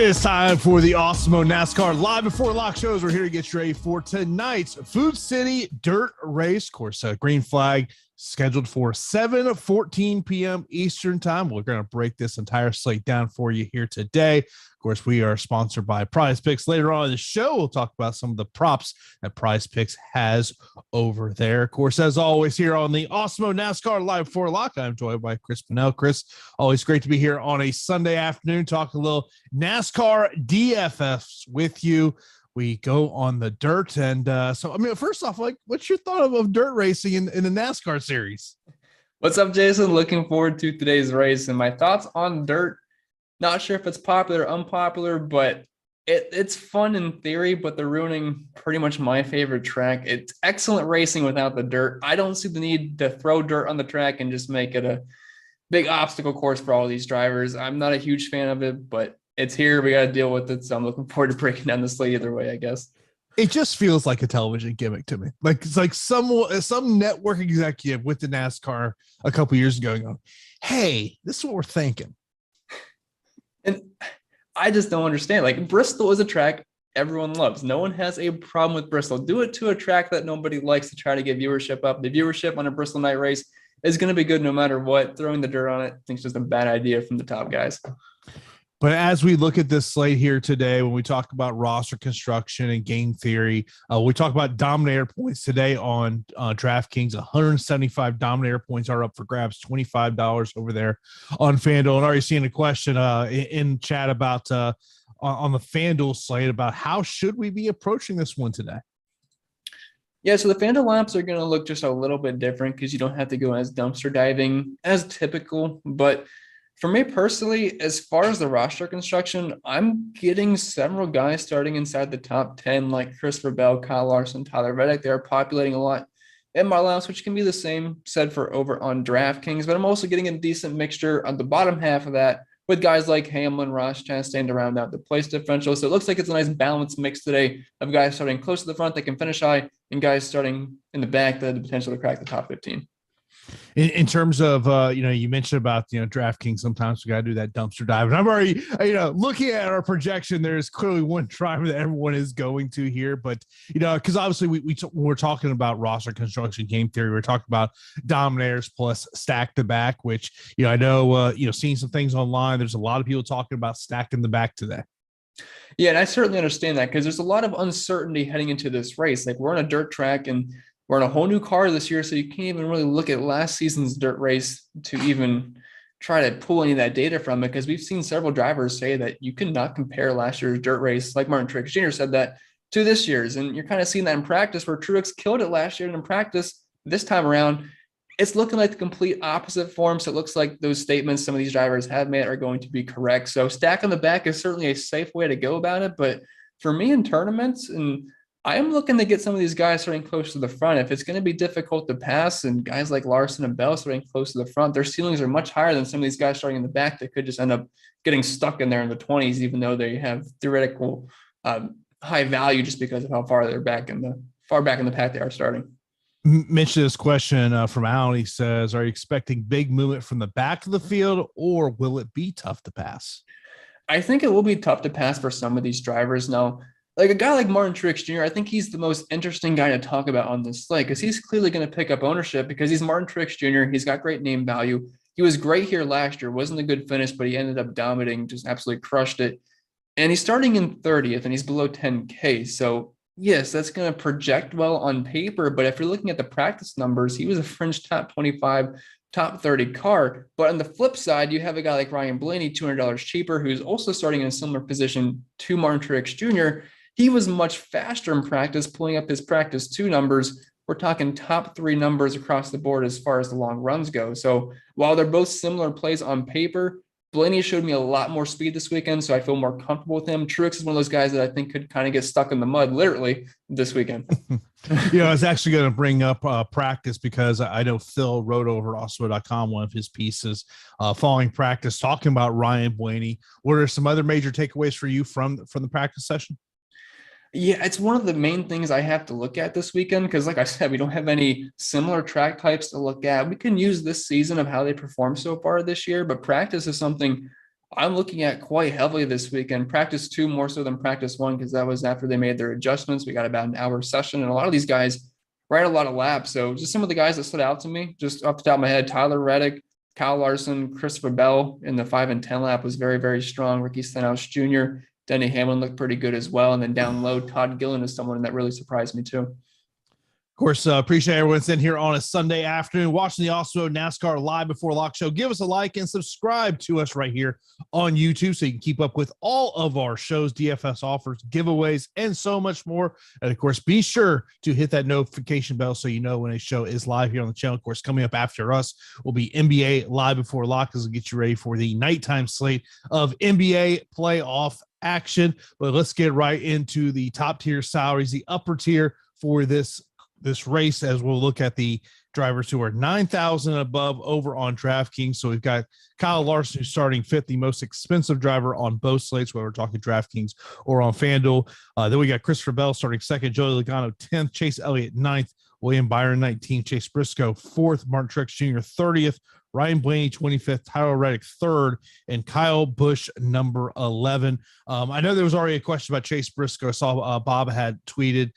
is time for the Awesemo NASCAR Live Before Lock shows. We're here to get you ready for tonight's Food City Dirt Race course. Green flag scheduled for 7:14 p.m. Eastern time. We're going to break this entire slate down for you here today. Of course, we are sponsored by PrizePicks. Later on in the show, we'll talk about some of the props that PrizePicks has over there. Of course, as always, here on the Awesemo NASCAR Live Before Lock, I'm joined by Pennell. Chris, always great to be here on a Sunday afternoon, talk a little NASCAR DFS with you. We go on the dirt. And so, I mean, first off, like, what's your thought of dirt racing in the NASCAR series? What's up, Jason? Looking forward to today's race. And my thoughts on dirt, not sure if it's popular or unpopular, but it's fun in theory, but they're ruining pretty much my favorite track. It's excellent racing without the dirt. I don't see the need to throw dirt on the track and just make it a big obstacle course for all these drivers. I'm not a huge fan of it, but it's here. We got to deal with it. So I'm looking forward to breaking down the slate either way, I guess. It just feels like a television gimmick to me. Like it's like some network executive with the NASCAR a couple years ago going, hey, this is what we're thinking. And I just don't understand. Like, Bristol is a track everyone loves. No one has a problem with Bristol. Do it to a track that nobody likes to try to get viewership up. The viewership on a Bristol night race is going to be good no matter what. Throwing the dirt on it, I think, is just a bad idea from the top guys. But as we look at this slate here today, when we talk about roster construction and game theory, we talk about Dominator points today on DraftKings. 175 Dominator points are up for grabs, $25 over there on FanDuel. And already seeing a question in chat about on the FanDuel slate about how should we be approaching this one today? Yeah, so the FanDuel lineups are going to look just a little bit different because you don't have to go as dumpster diving as typical, but for me personally, as far as the roster construction, I'm getting several guys starting inside the top 10, like Christopher Bell, Kyle Larson, Tyler Reddick. They're populating a lot in my lineups, which can be the same said for over on DraftKings, but I'm also getting a decent mixture on the bottom half of that with guys like Hamlin, Ross, Chastain to round out the place differential. So it looks like it's a nice balanced mix today of guys starting close to the front that can finish high and guys starting in the back that have the potential to crack the top 15. In terms of, you mentioned about, DraftKings, sometimes we got to do that dumpster dive. And I'm already, looking at our projection, there's clearly one driver that everyone is going to here. But, because obviously when we're talking about roster construction game theory, we're talking about Dominators plus stack the back, which, I know, seeing some things online, there's a lot of people talking about stacking the back today. Yeah, and I certainly understand that because there's a lot of uncertainty heading into this race. Like, we're on a dirt track and we're in a whole new car this year, so you can't even really look at last season's dirt race to even try to pull any of that data from it, because we've seen several drivers say that you cannot compare last year's dirt race, like Martin Truex Jr. said that, to this year's. And you're kind of seeing that in practice where Truex killed it last year, and in practice this time around, it's looking like the complete opposite form. So it looks like those statements some of these drivers have made are going to be correct. So stack on the back is certainly a safe way to go about it. But for me in tournaments, and I am looking to get some of these guys starting close to the front. If it's going to be difficult to pass and guys like Larson and Bell starting close to the front, their ceilings are much higher than some of these guys starting in the back that could just end up getting stuck in there in the 20s, even though they have theoretical high value just because of how far back in the pack they are starting. Mention this question from Alan. He says, are you expecting big movement from the back of the field, or will it be tough to pass? I think it will be tough to pass for some of these drivers. Now, like a guy like Martin Truex Jr., I think he's the most interesting guy to talk about on this slate because he's clearly going to pick up ownership because he's Martin Truex Jr. He's got great name value. He was great here last year. Wasn't a good finish, but he ended up dominating, just absolutely crushed it. And he's starting in 30th, and he's below 10K. So, yes, that's going to project well on paper. But if you're looking at the practice numbers, he was a fringe top 25, top 30 car. But on the flip side, you have a guy like Ryan Blaney, $200 cheaper, who's also starting in a similar position to Martin Truex Jr. He was much faster in practice, pulling up his practice 2 numbers. We're talking top 3 numbers across the board as far as the long runs go. So while they're both similar plays on paper, Blaney showed me a lot more speed this weekend, so I feel more comfortable with him. Truex is one of those guys that I think could kind of get stuck in the mud, literally, this weekend. I was actually going to bring up practice because I know Phil wrote over Awesemo.com one of his pieces following practice talking about Ryan Blaney. What are some other major takeaways for you from the practice session? Yeah, it's one of the main things I have to look at this weekend because, like I said, we don't have any similar track types to look at. We can use this season of how they perform so far this year, but practice is something I'm looking at quite heavily this weekend. Practice 2 more so than practice 1, because that was after they made their adjustments. We got about an hour session, and a lot of these guys ride a lot of laps. So just some of the guys that stood out to me, just off the top of my head: Tyler Reddick, Kyle Larson, Christopher Bell in the 5 and 10 lap was very, very strong. Ricky Stenhouse Jr., Denny Hamlin looked pretty good as well. And then down low, Todd Gillen is someone that really surprised me too. Of course, appreciate everyone sitting here on a Sunday afternoon watching the Awesemo NASCAR Live Before Lock show. Give us a like and subscribe to us right here on YouTube so you can keep up with all of our shows, DFS offers, giveaways, and so much more. And of course, be sure to hit that notification bell so you know when a show is live here on the channel. Of course, coming up after us will be NBA Live Before Lock, as we'll get you ready for the nighttime slate of NBA playoff action. But let's get right into the top tier salaries, the upper tier for this race, as we'll look at the drivers who are 9,000 above over on DraftKings. So we've got Kyle Larson, who's starting 5th, the most expensive driver on both slates, whether we're talking DraftKings or on FanDuel. Then we got Christopher Bell starting 2nd, Joey Logano 10th, Chase Elliott 9th, William Byron 19th, Chase Briscoe 4th, Martin Truex Jr. 30th, Ryan Blaney 25th, Tyler Reddick 3rd, and Kyle Busch number 11. I know there was already a question about Chase Briscoe. I saw Bob had tweeted.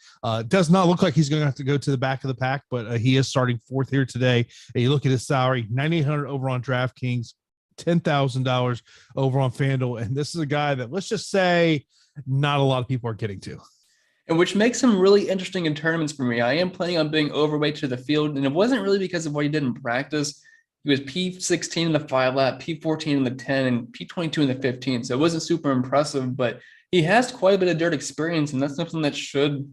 Does not look like he's going to have to go to the back of the pack, but he is starting 4th here today. And you look at his salary, $9,800 over on DraftKings, $10,000 over on FanDuel. And this is a guy that, let's just say, not a lot of people are getting to. And which makes him really interesting in tournaments for me. I am planning on being overweight to the field, and it wasn't really because of what he did in practice. He was P16 in the 5 lap, P14 in the 10, and P22 in the 15. So it wasn't super impressive, but he has quite a bit of dirt experience, and that's something that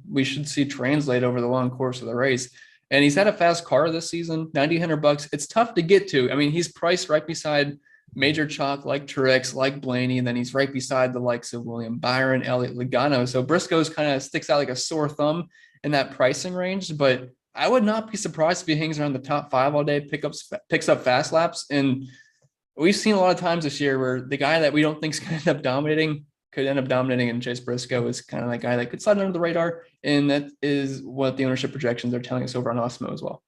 we should see translate over the long course of the race. And he's had a fast car this season, $9,000. It's tough to get to. I mean, he's priced right beside major chalk like Truex, like Blaney, and then he's right beside the likes of William Byron, Elliott, Logano. So Briscoe's kind of sticks out like a sore thumb in that pricing range, but I would not be surprised if he hangs around the top 5 all day, picks up fast laps. And we've seen a lot of times this year where the guy that we don't think is going to end up dominating could end up dominating, and Chase Briscoe is kind of that guy that could slide under the radar. And that is what the ownership projections are telling us over on Awesemo as well.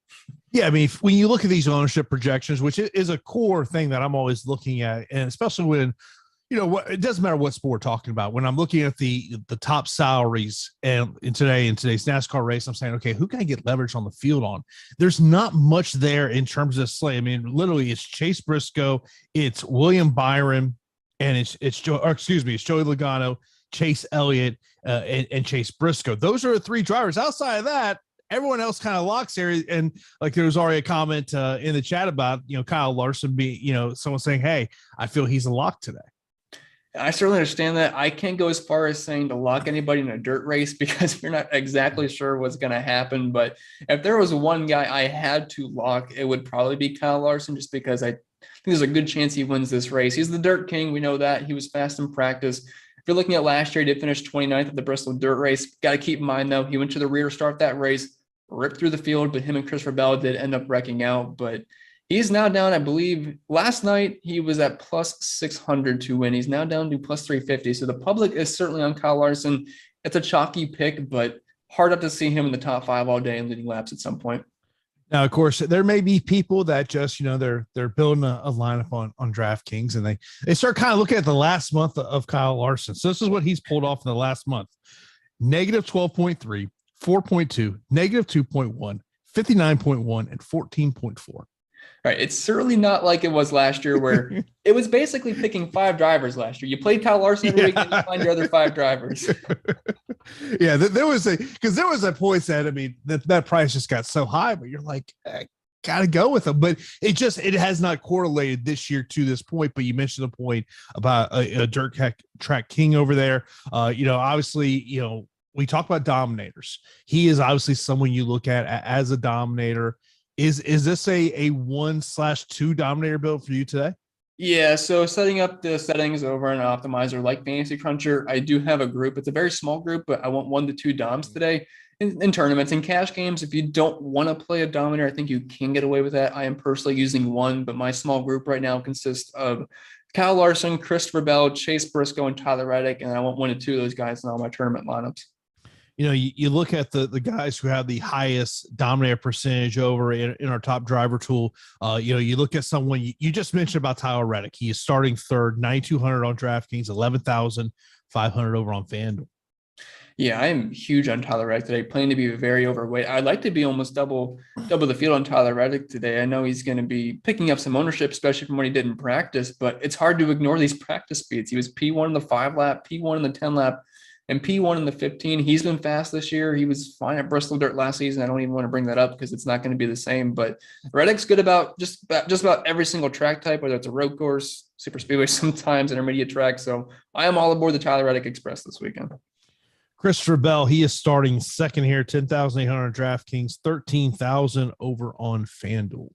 Yeah, I mean, when you look at these ownership projections, which is a core thing that I'm always looking at, and especially when, it doesn't matter what sport we're talking about. When I'm looking at the top salaries and in today's NASCAR race, I'm saying, okay, who can I get leverage on the field on? There's not much there in terms of slate. I mean, literally, it's Chase Briscoe, it's William Byron, and it's Joey Logano, Chase Elliott, and Chase Briscoe. Those are the 3 drivers. Outside of that, everyone else kind of locks there. And like there was already a comment in the chat about, Kyle Larson being, someone saying, hey, I feel he's a lock today. I certainly understand that. I can't go as far as saying to lock anybody in a dirt race because we're not exactly sure what's going to happen. But if there was one guy I had to lock, it would probably be Kyle Larson, just because I think there's a good chance he wins this race. He's the dirt king. We know that. He was fast in practice. If you're looking at last year, he did finish 29th at the Bristol dirt race. Got to keep in mind, though, he went to the rear to start that race, ripped through the field, but him and Christopher Bell did end up wrecking out. But he's now down, I believe, last night he was at plus 600 to win. He's now down to plus 350. So the public is certainly on Kyle Larson. It's a chalky pick, but hard up to see him in the top 5 all day and leading laps at some point. Now, of course, there may be people that just, they're building a lineup on DraftKings, and they start kind of looking at the last month of Kyle Larson. So this is what he's pulled off in the last month: negative 12.3, 4.2, negative 2.1, 59.1, and 14.4. Right. It's certainly not like it was last year, where it was basically picking 5 drivers last year. You played Kyle Larson every week and you find your other 5 drivers. Yeah, there was a point that, I mean, that price just got so high, but you're like, gotta go with them. But it has not correlated this year to this point. But you mentioned the point about a dirt track king over there. Obviously, we talk about dominators. He is obviously someone you look at as a dominator. Is this a 1/2 dominator build for you today? Yeah, so setting up the settings over an optimizer like Fantasy Cruncher, I do have a group. It's a very small group, but I want 1 to 2 DOMs today in tournaments and cash games. If you don't want to play a dominator, I think you can get away with that. I am personally using 1, but my small group right now consists of Kyle Larson, Christopher Bell, Chase Briscoe, and Tyler Reddick, and I want 1 to 2 of those guys in all my tournament lineups. You look at the guys who have the highest Dominator percentage over in our top driver tool. You look at someone you just mentioned about Tyler Reddick. He is starting third, 9,200 on DraftKings, 11,500 over on FanDuel. Yeah, I'm huge on Tyler Reddick today, planning to be very overweight. I'd like to be almost double the field on Tyler Reddick today. I know he's going to be picking up some ownership, especially from what he did in practice, but it's hard to ignore these practice speeds. He was P1 in the 5 lap, P1 in the 10 lap, and P1 in the 15. He's been fast this year. He was fine at Bristol Dirt last season. I don't even want to bring that up because it's not going to be the same, but Reddick's good about just about every single track type, whether it's a road course, super speedway, sometimes intermediate track. So I am all aboard the Tyler Reddick Express this weekend. Christopher Bell, he is starting second here, 10,800 DraftKings, 13,000 over on FanDuel.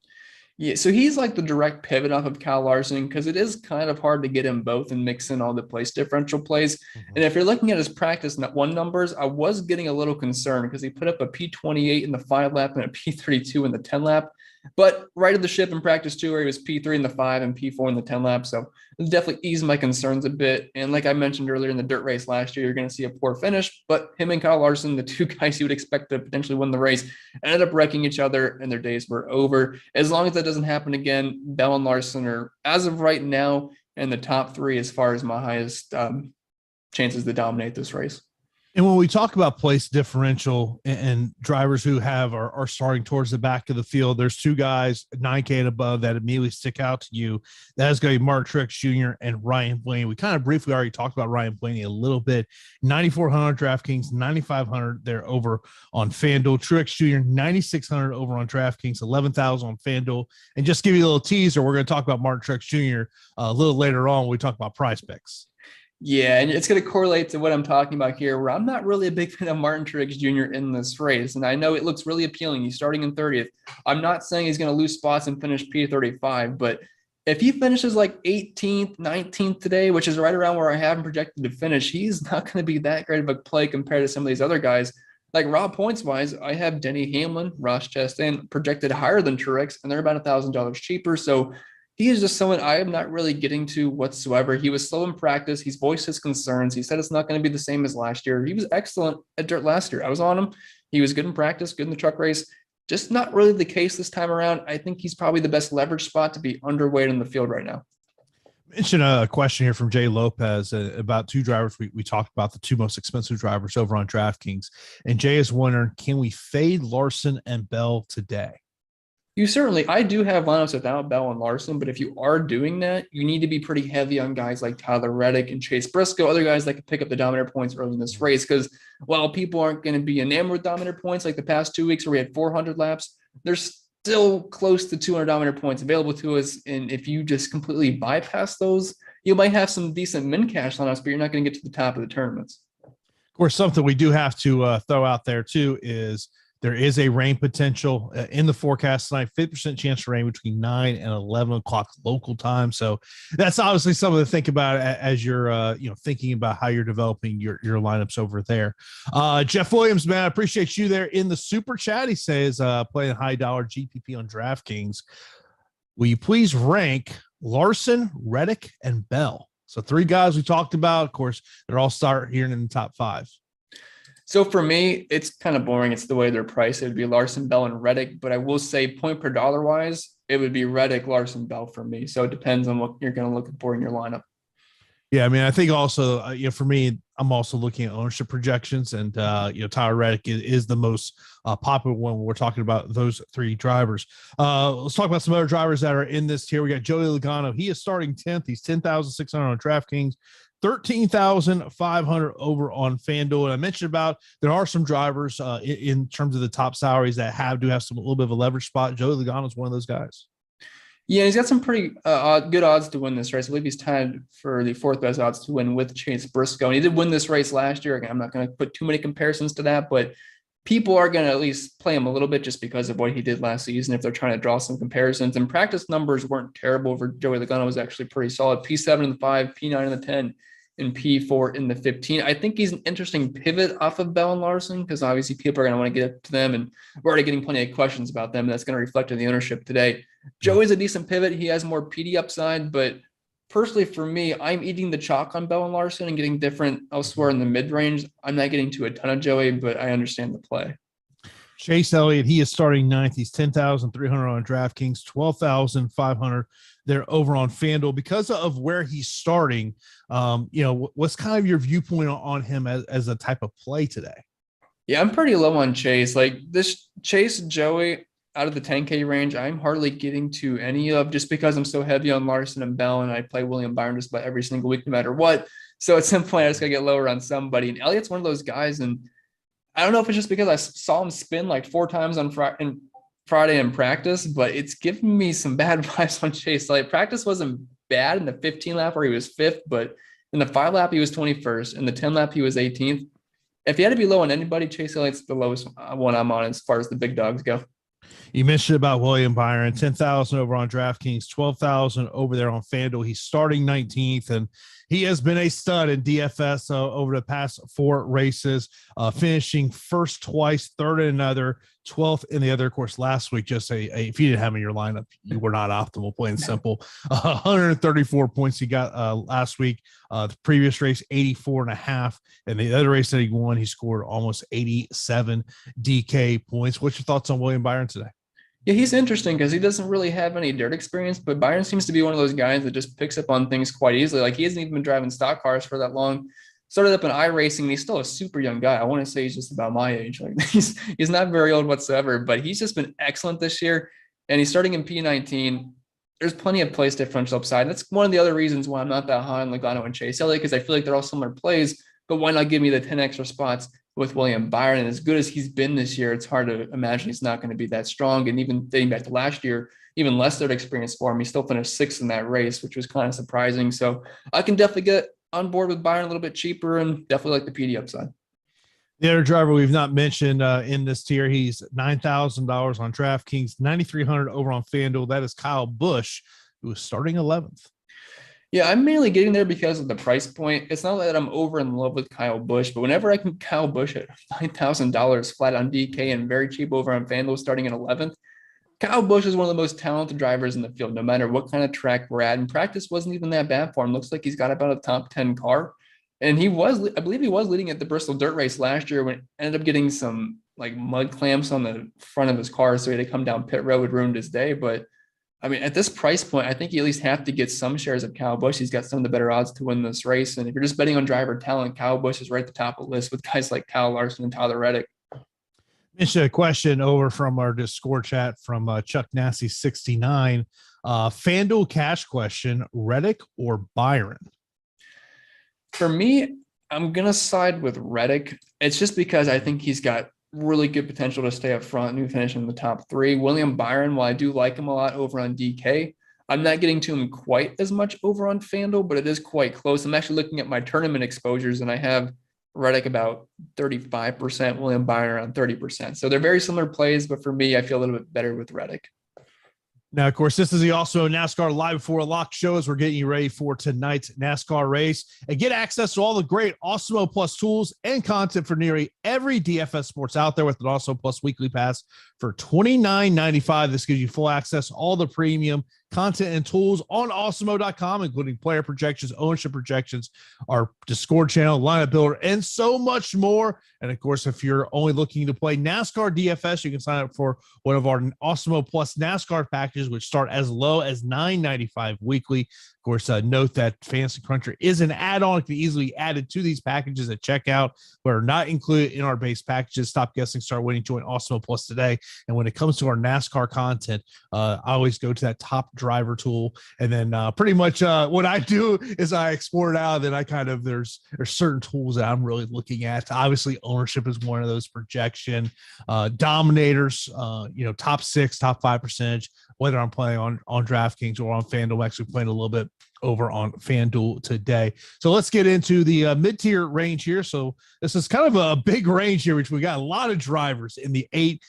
Yeah, so he's like the direct pivot off of Kyle Larson because it is kind of hard to get him both and mix in all the place differential plays. Mm-hmm. And if you're looking at his practice one numbers, I was getting a little concerned because he put up a P28 in the 5 lap and a P32 in the 10 lap. But right of the ship in practice too, where he was P3 in the 5 and P4 in the 10 lap. So it definitely eased my concerns a bit. And like I mentioned earlier in the dirt race last year, you're going to see a poor finish. But him and Kyle Larson, the two guys you would expect to potentially win the race, ended up wrecking each other and their days were over. As long as that doesn't happen again, Bell and Larson are, as of right now, in the top 3 as far as my highest chances to dominate this race. And when we talk about place differential and drivers who are starting towards the back of the field, there's 2 guys 9K and above that immediately stick out to you. That is going to be Martin Truex Jr. and Ryan Blaney. We kind of briefly already talked about Ryan Blaney a little bit. 9,400 DraftKings, 9,500 there over on FanDuel. Truex Jr. 9,600 over on DraftKings, 11,000 on FanDuel. And just give you a little teaser, we're going to talk about Martin Truex Jr. A little later on when we talk about PrizePicks. Yeah, and it's going to correlate to what I'm talking about here, where I'm not really a big fan of Martin Truex Jr. in this race. And I know it looks really appealing. He's starting in 30th. I'm not saying he's going to lose spots and finish P35, but if he finishes like 18th, 19th today, which is right around where I have him projected to finish, he's not going to be that great of a play compared to some of these other guys. Like raw points wise, I have Denny Hamlin, Ross Chastain projected higher than Truex, and they're about $1,000 cheaper. So he is just someone I am not really getting to whatsoever. He was slow in practice. He's voiced his concerns. He said it's not going to be the same as last year. He was excellent at dirt last year. I was on him. He was good in practice, good in the truck race. Just not really the case this time around. I think he's probably the best leverage spot to be underweight in the field right now. Mention a question here from Jay Lopez about 2 drivers. We talked about the 2 most expensive drivers over on DraftKings. And Jay is wondering, can we fade Larson and Bell today? I do have lineups without Bell and Larson, but if you are doing that, you need to be pretty heavy on guys like Tyler Reddick and Chase Briscoe, other guys that can pick up the Dominator points early in this race. Because while people aren't going to be enamored with Dominator points like the past 2 weeks where we had 400 laps, there's still close to 200 Dominator points available to us. And if you just completely bypass those, you might have some decent min cash lineups, but you're not going to get to the top of the tournaments. Of course, something we do have to throw out there too is there is a rain potential in the forecast tonight, 50% chance for rain between 9 and 11 o'clock local time. So that's obviously something to think about as you're, thinking about how you're developing your lineups over there. Jeff Williams, man, I appreciate you there in the super chat. He says, playing high dollar GPP on DraftKings. Will you please rank Larson, Reddick, and Bell? So 3 guys we talked about. Of course, they're all start here in the top 5. So for me, it's kind of boring. It's the way they're priced. It would be Larson, Bell, and Reddick. But I will say point per dollar wise, it would be Reddick, Larson, Bell for me. So it depends on what you're going to look for in your lineup. Yeah, I mean, I think also, for me, I'm also looking at ownership projections, and Tyler Reddick is the most popular one when we're talking about those 3 drivers. Let's talk about some other drivers that are in this tier. We got Joey Logano. He is starting 10th. He's 10,600 on DraftKings. 13,500 over on FanDuel. And I mentioned about there are some drivers in terms of the top salaries that have a little bit of a leverage spot. Joey Logano is one of those guys. Yeah, he's got some pretty good odds to win this race. I believe he's tied for the 4th best odds to win with Chase Briscoe. And he did win this race last year. Again, I'm not going to put too many comparisons to that, but people are going to at least play him a little bit just because of what he did last season if they're trying to draw some comparisons. And practice numbers weren't terrible for Joey Logano. Was actually pretty solid. P7 in the 5, P9 in the 10, and P4 in the 15. I think he's an interesting pivot off of Bell and Larson because obviously people are going to want to get up to them, and we're already getting plenty of questions about them. And that's going to reflect in the ownership today. Joey's a decent pivot. He has more PD upside, but personally for me, I'm eating the chalk on Bell and Larson and getting different elsewhere in the mid range. I'm not getting to a ton of Joey, but I understand the play. Chase Elliott, he is starting ninth. He's 10,300 on DraftKings, 12,500 there over on FanDuel. Because of where he's starting, what's kind of your viewpoint on him as a type of play today? Yeah, I'm pretty low on Chase. Like this Chase Joey out of the 10K range, I'm hardly getting to any of, just because I'm so heavy on Larson and Bell, and I play William Byron just about every single week, no matter what. So at some point, I just gotta get lower on somebody. And Elliott's one of those guys, and I don't know if it's just because I saw him spin like 4 times on Friday in practice, but it's giving me some bad vibes on Chase. Like practice wasn't bad in the 15 lap where he was 5th, but in the 5 lap he was 21st. In the 10 lap he was 18th. If you had to be low on anybody, Chase Elliott's the lowest one I'm on as far as the big dogs go. You mentioned about William Byron, 10,000 over on DraftKings, 12,000 over there on FanDuel. He's starting 19th, and he has been a stud in DFS over the past 4 races, finishing first twice, third in another, 12th in the other. Of course, last week, just if you didn't have him in your lineup, you were not optimal, plain and simple. 134 points he got last week. The previous race, 84.5. And the other race that he won, he scored almost 87 DK points. What's your thoughts on William Byron today? Yeah, he's interesting because he doesn't really have any dirt experience, but Byron seems to be one of those guys that just picks up on things quite easily. Like he hasn't even been driving stock cars for that long. Started up in iRacing, and he's still a super young guy. I want to say he's just about my age. Like he's not very old whatsoever, but he's just been excellent this year. And he's starting in P19. There's plenty of place differential upside. That's one of the other reasons why I'm not that high on Logano and Chase Elliott, because I feel like they're all similar plays, but why not give me the 10 extra spots with William Byron? And as good as he's been this year, it's hard to imagine he's not going to be that strong. And even dating back to last year, even less dirt experience for him, he still finished 6th in that race, which was kind of surprising. So I can definitely get on board with Byron a little bit cheaper and definitely like the PD upside. The other driver we've not mentioned in this tier, he's $9,000 on DraftKings, 9,300 over on FanDuel. That is Kyle Busch, who is starting 11th. Yeah, I'm mainly getting there because of the price point. It's not that I'm over in love with Kyle Busch, but whenever I can Kyle Busch at $9,000 flat on DK and very cheap over on FanDuel starting in 11th, Kyle Busch is one of the most talented drivers in the field, no matter what kind of track we're at. And practice wasn't even that bad for him. Looks like he's got about a top 10 car. And I believe he was leading at the Bristol dirt race last year, when ended up getting some like mud clamps on the front of his car. So he had to come down pit road, it ruined his day. But I mean, at this price point, I think you at least have to get some shares of Kyle Busch. He's got some of the better odds to win this race. And if you're just betting on driver talent, Kyle Busch is right at the top of the list with guys like Kyle Larson and Tyler Reddick. Mentioned a question over from our Discord chat from Chuck Nasty 69. FanDuel cash question: Reddick or Byron? For me, I'm gonna side with Reddick. It's just because I think he's got really good potential to stay up front and finish in the top 3. William Byron, while I do like him a lot over on DK, I'm not getting to him quite as much over on FanDuel, but it is quite close. I'm actually looking at my tournament exposures, and I have Reddick about 35%, William Byron around 30%. So they're very similar plays, but for me, I feel a little bit better with Reddick. Now, of course, this is the Awesemo NASCAR Live Before a Lock show as we're getting you ready for tonight's NASCAR race, and get access to all the great Awesemo Plus tools and content for nearly every DFS sports out there with an Awesemo Plus weekly pass for $29.95. This gives you full access to all the premium content and tools on Awesemo.com, including player projections, ownership projections, our Discord channel, lineup builder, and so much more. And of course, if you're only looking to play NASCAR DFS, you can sign up for one of our Awesemo Plus NASCAR packages, which start as low as $9.95 weekly. Of course, note that Fantasy Cruncher is an add-on. It can be easily added to these packages at checkout, but are not included in our base packages. Stop guessing, start winning. Join Awesemo Plus today. And when it comes to our NASCAR content, I always go to that top driver tool, and then pretty much what I do is I export it out, and then I kind of there's certain tools that I'm really looking at. Obviously, ownership is one of those, projection, dominators, top 6, top 5 percentage, whether I'm playing on DraftKings or on FanDuel. I'm actually playing a little bit over on FanDuel today. So let's get into the mid-tier range here. So this is kind of a big range here, which we got a lot of drivers in the 8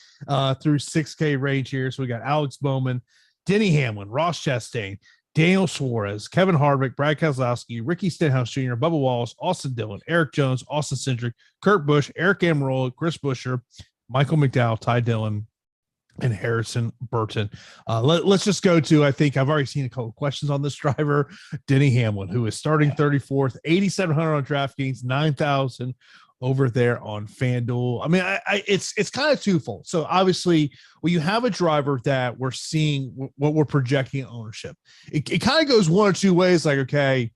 through 6K range here. So we got Alex Bowman, Denny Hamlin, Ross Chastain, Daniel Suarez, Kevin Harvick, Brad Keselowski, Ricky Stenhouse Jr., Bubba Wallace, Austin Dillon, Eric Jones, Austin Cindric, Kurt Busch, Eric Almirola, Chris Buescher, Michael McDowell, Ty Dillon, and Harrison Burton. Let's just go to, I think I've already seen a couple of questions on this driver, Denny Hamlin, who is starting 34th, 8,700 on DraftKings, 9,000 over there on FanDuel. I mean, it's kind of twofold. So obviously, when you have a driver that we're seeing what we're projecting ownership, it kind of goes one or two ways. Like, okay,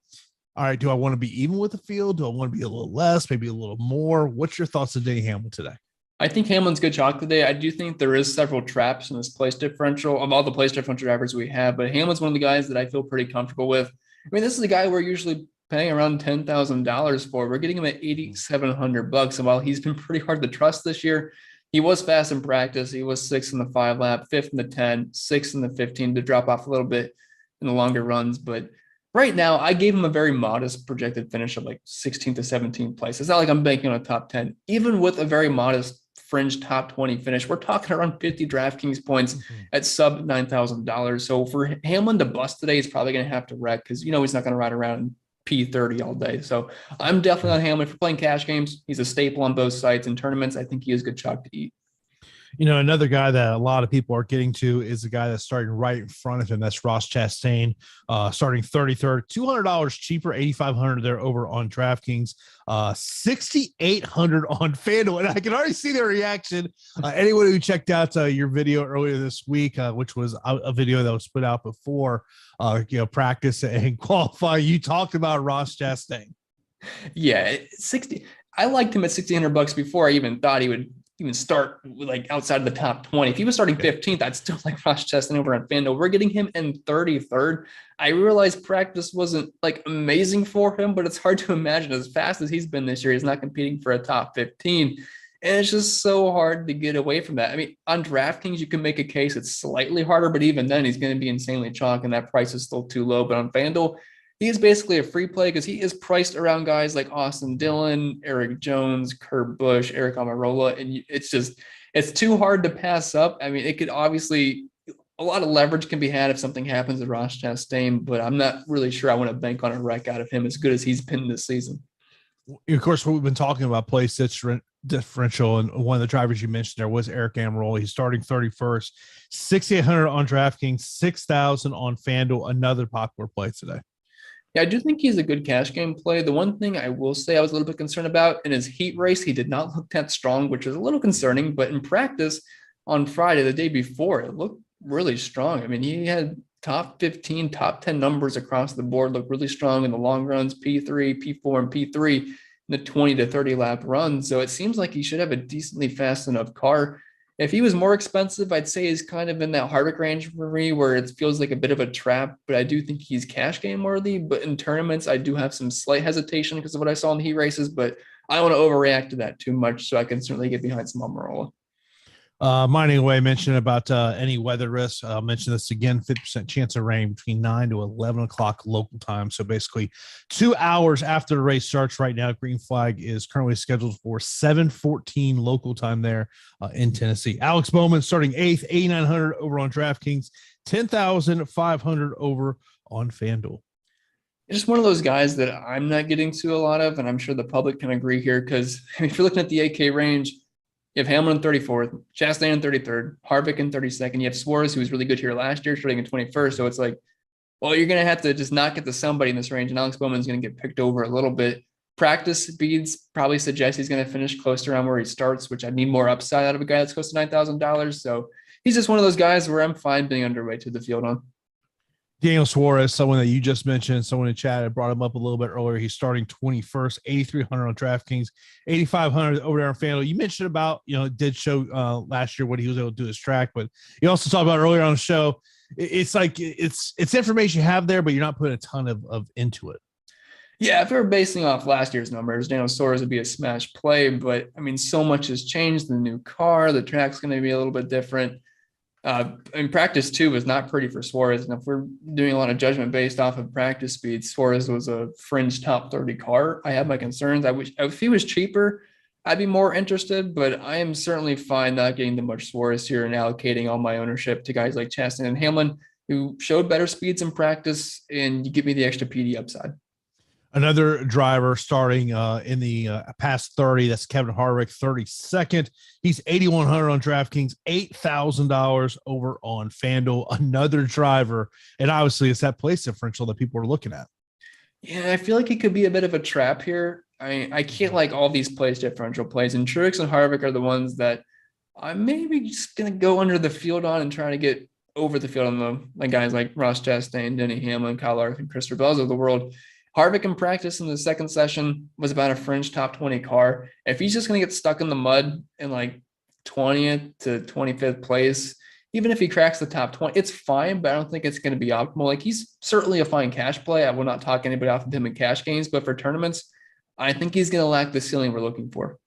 all right, do I want to be even with the field? Do I want to be a little less, maybe a little more? What's your thoughts on Denny Hamlin today? I think Hamlin's good chalk today. I do think there is several traps in this place differential of all the place differential drivers we have, but Hamlin's one of the guys that I feel pretty comfortable with. I mean, this is a guy we're usually paying around $10,000 for. We're getting him at $8,700. And while he's been pretty hard to trust this year, he was fast in practice. He was 6th in the 5 lap, 5th in the 10, 6th in the 15 to drop off a little bit in the longer runs. But right now, I gave him a very modest projected finish of like 16th to 17th place. It's not like I'm banking on a top 10. Even with a very modest fringe top 20 finish, we're talking around 50 DraftKings points at sub $9,000. So for Hamlin to bust today, he's probably going to have to wreck because, he's not going to ride around in P30 all day. So I'm definitely on Hamlin for playing cash games. He's a staple on both sides. In tournaments, I think he is good chalk to eat. Another guy that a lot of people are getting to is the guy that's starting right in front of him. That's Ross Chastain, starting 33rd, $200 cheaper, 8,500 there over on DraftKings, 6,800 on FanDuel. And I can already see their reaction. Anyone who checked out your video earlier this week, which was a video that was put out before, practice and qualify, you talked about Ross Chastain. Yeah, 60. I liked him at $1,600 before I even thought he would even start like outside of the top 20. If he was starting 15th, I'd still like Ross Chastain over on FanDuel. We're getting him in 33rd. I realized practice wasn't like amazing for him, but it's hard to imagine as fast as he's been this year, he's not competing for a top 15. And it's just so hard to get away from that. I mean, on DraftKings, you can make a case it's slightly harder, but even then he's going to be insanely chalk and that price is still too low. But on FanDuel, he is basically a free play because he is priced around guys like Austin Dillon, Eric Jones, Kurt Busch, Eric Almirola. And it's too hard to pass up. I mean, it could obviously, a lot of leverage can be had if something happens to Ross Chastain, but I'm not really sure I want to bank on a wreck out of him as good as he's been this season. Of course, we've been talking about place differential, and one of the drivers you mentioned there was Eric Almirola. He's starting 31st, 6,800 on DraftKings, 6,000 on FanDuel, another popular play today. Yeah, I do think he's a good cash game play. The one thing I will say I was a little bit concerned about in his heat race, he did not look that strong, which is a little concerning. But in practice on Friday, the day before, it looked really strong. I mean, he had top 15, top 10 numbers across the board, looked really strong in the long runs, P3, P4, and P3 in the 20 to 30 lap runs. So it seems like he should have a decently fast enough car. If he was more expensive, I'd say he's kind of in that Harvick range for me where it feels like a bit of a trap, but I do think he's cash game worthy. But in tournaments, I do have some slight hesitation because of what I saw in the heat races, but I don't want to overreact to that too much. So I can certainly get behind some Almirola. Mining away, mentioned about any weather risks. I'll mention this again, 50% chance of rain between 9 to 11 o'clock local time. So basically 2 hours after the race starts right now, green flag is currently scheduled for 7:14 local time there in Tennessee. Alex Bowman starting 8th, 8,900 over on DraftKings, 10,500 over on FanDuel. It's just one of those guys that I'm not getting to a lot of, and I'm sure the public can agree here because if you're looking at the 8K range, you have Hamlin in 34th, Chastain in 33rd, Harvick in 32nd. You have Suarez, who was really good here last year, starting in 21st. So it's like, well, you're going to have to just not get to somebody in this range, and Alex Bowman's going to get picked over a little bit. Practice speeds probably suggest he's going to finish close to around where he starts, which I need more upside out of a guy that's close to $9,000. So he's just one of those guys where I'm fine being underweight to the field on. Daniel Suarez, someone that you just mentioned, someone in chat, I brought him up a little bit earlier. He's starting 21st, 8,300 on DraftKings, 8,500 over there on FanDuel. You mentioned about, did show last year what he was able to do his track, but you also talked about earlier on the show. It's like it's information you have there, but you're not putting a ton of into it. Yeah, if we were basing off last year's numbers, Daniel Suarez would be a smash play, but I mean, so much has changed. The new car, the track's going to be a little bit different. In practice too was not pretty for Suarez. And if we're doing a lot of judgment based off of practice speed, Suarez was a fringe top 30 car. I have my concerns. I wish if he was cheaper, I'd be more interested, but I am certainly fine not getting too much Suarez here and allocating all my ownership to guys like Chastain and Hamlin, who showed better speeds in practice, and you give me the extra PD upside. Another driver starting in the past 30. That's Kevin Harvick, 32nd. He's 8,100 on DraftKings, $8,000 over on FanDuel. Another driver, and obviously it's that place differential that people are looking at. Yeah, I feel like it could be a bit of a trap here. I can't like all these place differential plays, and Truex and Harvick are the ones that I'm maybe just gonna go under the field on and try to get over the field on the guys like Ross Chastain, Denny Hamlin, Kyle Larson, Christopher Bell's of the world. Harvick in practice in the second session was about a fringe top 20 car. If he's just going to get stuck in the mud in like 20th to 25th place, even if he cracks the top 20, it's fine, but I don't think it's going to be optimal. Like, he's certainly a fine cash play. I will not talk anybody off of him in cash games, but for tournaments, I think he's going to lack the ceiling we're looking for.